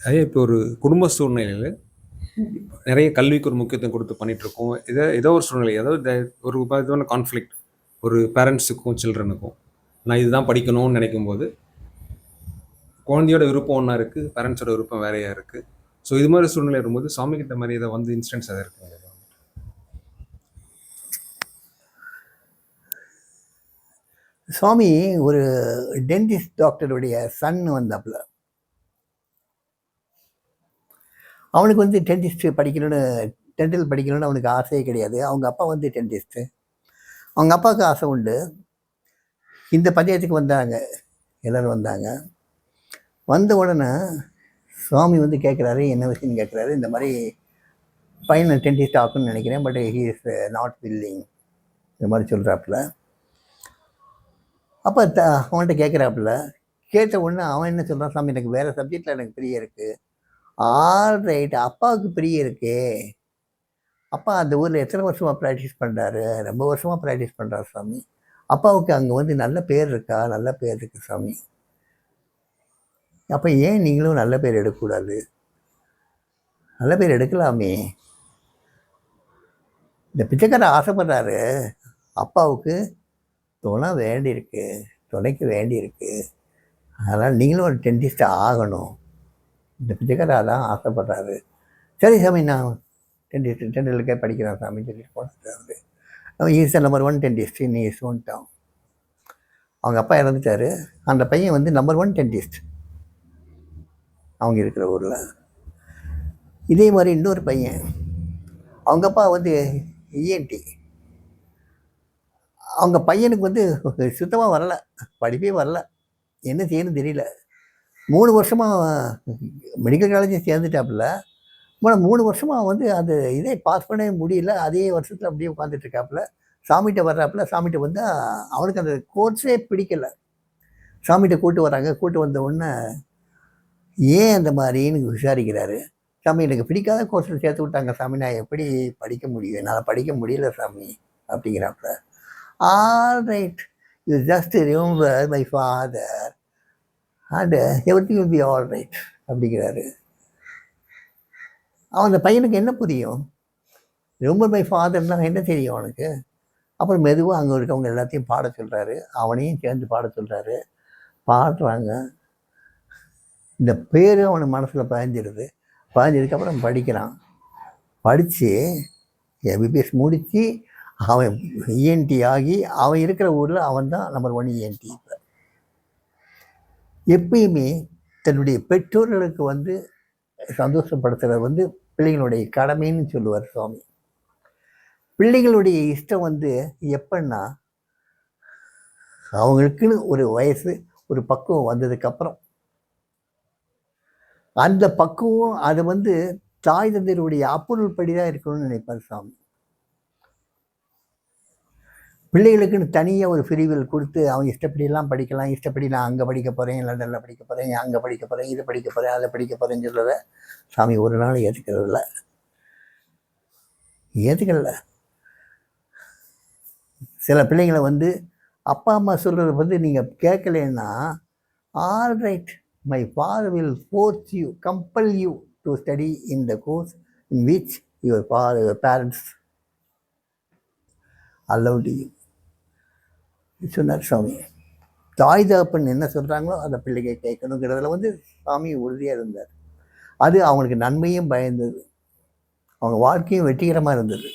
அதே இப்போ ஒரு குடும்ப சூழ்நிலையில் நிறைய கல்விக்கு ஒரு முக்கியத்துவம் கொடுத்து பண்ணிகிட்ருக்கோம். ஏதோ ஒரு சூழ்நிலை, அதாவது ஒரு விதமான கான்ஃப்ளிக்ட் ஒரு பேரண்ட்ஸுக்கும் சில்ட்ரனுக்கும். நான் இதுதான் படிக்கணும்னு நினைக்கும்போது, குழந்தையோட விருப்பம் ஒன்றா இருக்குது, பேரண்ட்ஸோட விருப்பம் வேறையாக இருக்குது. ஸோ இது மாதிரி சூழ்நிலை வரும்போது சாமிக்கிட்ட மாதிரி இதை வந்து இன்ஸ்டன்ஸ் எதாவது இருக்குங்க? சுவாமி ஒரு டென்டிஸ்ட் டாக்டருடைய சன் வந்தாப்புல. அவனுக்கு வந்து டென்டிஸ்ட் படிக்கணும்னு, டென்டல் படிக்கணும்னு அவனுக்கு ஆசையே கிடையாது. அவங்க அப்பா வந்து டென்டிஸ்ட்டு. அவங்க அப்பாவுக்கு ஆசை உண்டு. இந்த பஞ்சாயத்துக்கு வந்தாங்க, எல்லோரும் வந்தாங்க. வந்த உடனே சுவாமி வந்து கேட்குறாரு, என்ன விஷயம்னு கேட்குறாரு. இந்த மாதிரி பையனை டென்டிஸ்ட் ஆக்கணும்னு நினைக்கிறேன், but he is not willing, இந்த மாதிரி சொல்கிறாப்புல. அப்போ அவன்கிட்ட கேட்குறாப்புல. கேட்ட உடனே அவன் என்ன சொல்கிறான், சாமி எனக்கு வேறு சப்ஜெக்டில் எனக்கு பிரியம் இருக்குது. ஆல் ரைட், அப்பாவுக்கு பிரியம் இருக்கே. அப்பா அந்த ஊரில் எத்தனை வருஷமாக ப்ராக்டிஸ் பண்ணுறாரு? ரொம்ப வருஷமாக ப்ராக்டிஸ் பண்ணுறாரு சாமி. அப்பாவுக்கு அங்கே வந்து நல்ல பேர் இருக்கா? நல்ல பேர் இருக்குது சாமி. அப்போ ஏன் நீங்களும் நல்ல பேர் எடுக்கக்கூடாது? நல்ல பேர் எடுக்கலாமே. இந்த பிச்சைக்காரர் ஆசைப்படுறாரு, அப்பாவுக்கு துணை வேண்டியிருக்கு, துணைக்கு வேண்டியிருக்கு. அதனால் நீங்களும் ஒரு டென்டிஸ்ட் ஆகணும். இந்த பிச்சைக்காரர் தான் ஆசைப்படுறாரு. சரி சாமி, நான் டென்டலுக்கே படிக்கிறேன் சாமி சொல்லிட்டு போனாரு. அவன் is number 1 dentist in his own town. அவங்க அப்பா இறந்துட்டார். அந்த பையன் வந்து நம்பர் 1 டென்டிஸ்ட் அவங்க இருக்கிற ஊரில். இதே மாதிரி இன்னொரு பையன், அவங்க அப்பா வந்து இஎன்டி. அவங்க பையனுக்கு வந்து சுத்தமாக வரல, படிப்பே வரல, என்ன செய்யணும்னு தெரியல. 3 வருஷமாக மெடிக்கல் காலேஜ் சேர்ந்துட்டாப்புல. ஆனால் 3 வருஷமாக வந்து அந்த இதே பாஸ் பண்ணவே முடியல. அதே வருஷத்தில் அப்படியே உட்காந்துட்ருக்காப்புல. சாமிகிட்ட வர்றாப்புல. சாமிகிட்ட வந்து அவனுக்கு அந்த கோர்ஸே பிடிக்கலை. சாமிகிட்ட கூப்பிட்டு வராங்க. கூப்பிட்டு வந்த உடனே ஏன் அந்த மாதிரின்னு விசாரிக்கிறாரு. சாமி எனக்கு பிடிக்காத கோர்ஸில் சேர்த்து விட்டாங்க சாமி, நான் எப்படி படிக்க முடியும்? என்னால் படிக்க முடியல சாமி அப்படிங்கிறாப்புல. All right, you just remember my father and everything will be all right அப்படிங்கிறாரு. அவன் அந்த பையனுக்கு என்ன புரியும்? ரிமெம்பர் மை ஃபாதர்னா என்ன தெரியும் அவனுக்கு? அப்புறம் மெதுவாக அங்கே இருக்கவங்க எல்லாத்தையும் பாட சொல்கிறாரு. அவனையும் சேர்ந்து பாட சொல்கிறாரு. பாடுறாங்க. இந்த பேர் அவனுக்கு மனசில் பதிஞ்சிடுது. பதிஞ்சதுக்கப்புறம் படிக்கிறான். படித்து எம்பிபிஎஸ் முடித்து அவன் இஎன்டி ஆகி அவன் இருக்கிற ஊரில் அவன் தான் நம்பர் 1 இஎன்டி. இப்போ எப்பயுமே தன்னுடைய பெற்றோர்களுக்கு வந்து சந்தோஷப்படுத்துறது வந்து பிள்ளைங்களுடைய கடமைன்னு சொல்லுவார் சுவாமி. பிள்ளைகளுடைய இஷ்டம் வந்து எப்படின்னா, அவங்களுக்குன்னு ஒரு வயசு, ஒரு பக்குவம் வந்ததுக்கப்புறம் அந்த பக்குவம் அது வந்து தாய் தந்தையருடைய அப்புறல் படி தான் இருக்கணும்னு நினைப்பார் சாமி. பிள்ளைகளுக்குன்னு தனியாக ஒரு பிரிவில் கொடுத்து அவங்க இஷ்டப்படியெல்லாம் படிக்கலாம், இஷ்டப்படி நான் அங்கே படிக்க போகிறேன், லண்டனில் படிக்க போகிறேன், அங்கே படிக்க போகிறேன், இதை படிக்க போகிறேன், அதை படிக்க போகிறேன்னு சொல்கிறத சாமி ஒரு நாள் ஏற்றுக்கிறதில்ல. ஏற்றுக்கல. சில பிள்ளைங்களை வந்து அப்பா அம்மா சொல்கிறது வந்து நீங்கள் கேட்கலன்னா, all right, my father will force you, compel you to study in the course in which your parents allowed you சொன்னார் சாமி. தாய் தகப்பன் என்ன சொல்கிறாங்களோ அந்த பிள்ளைங்க கேட்கணுங்கிறதுல வந்து சாமி உறுதியாக இருந்தார். அது அவங்களுக்கு நன்மையும் பயந்தது, அவங்க வாழ்க்கையும் வெற்றிகரமாக இருந்தது.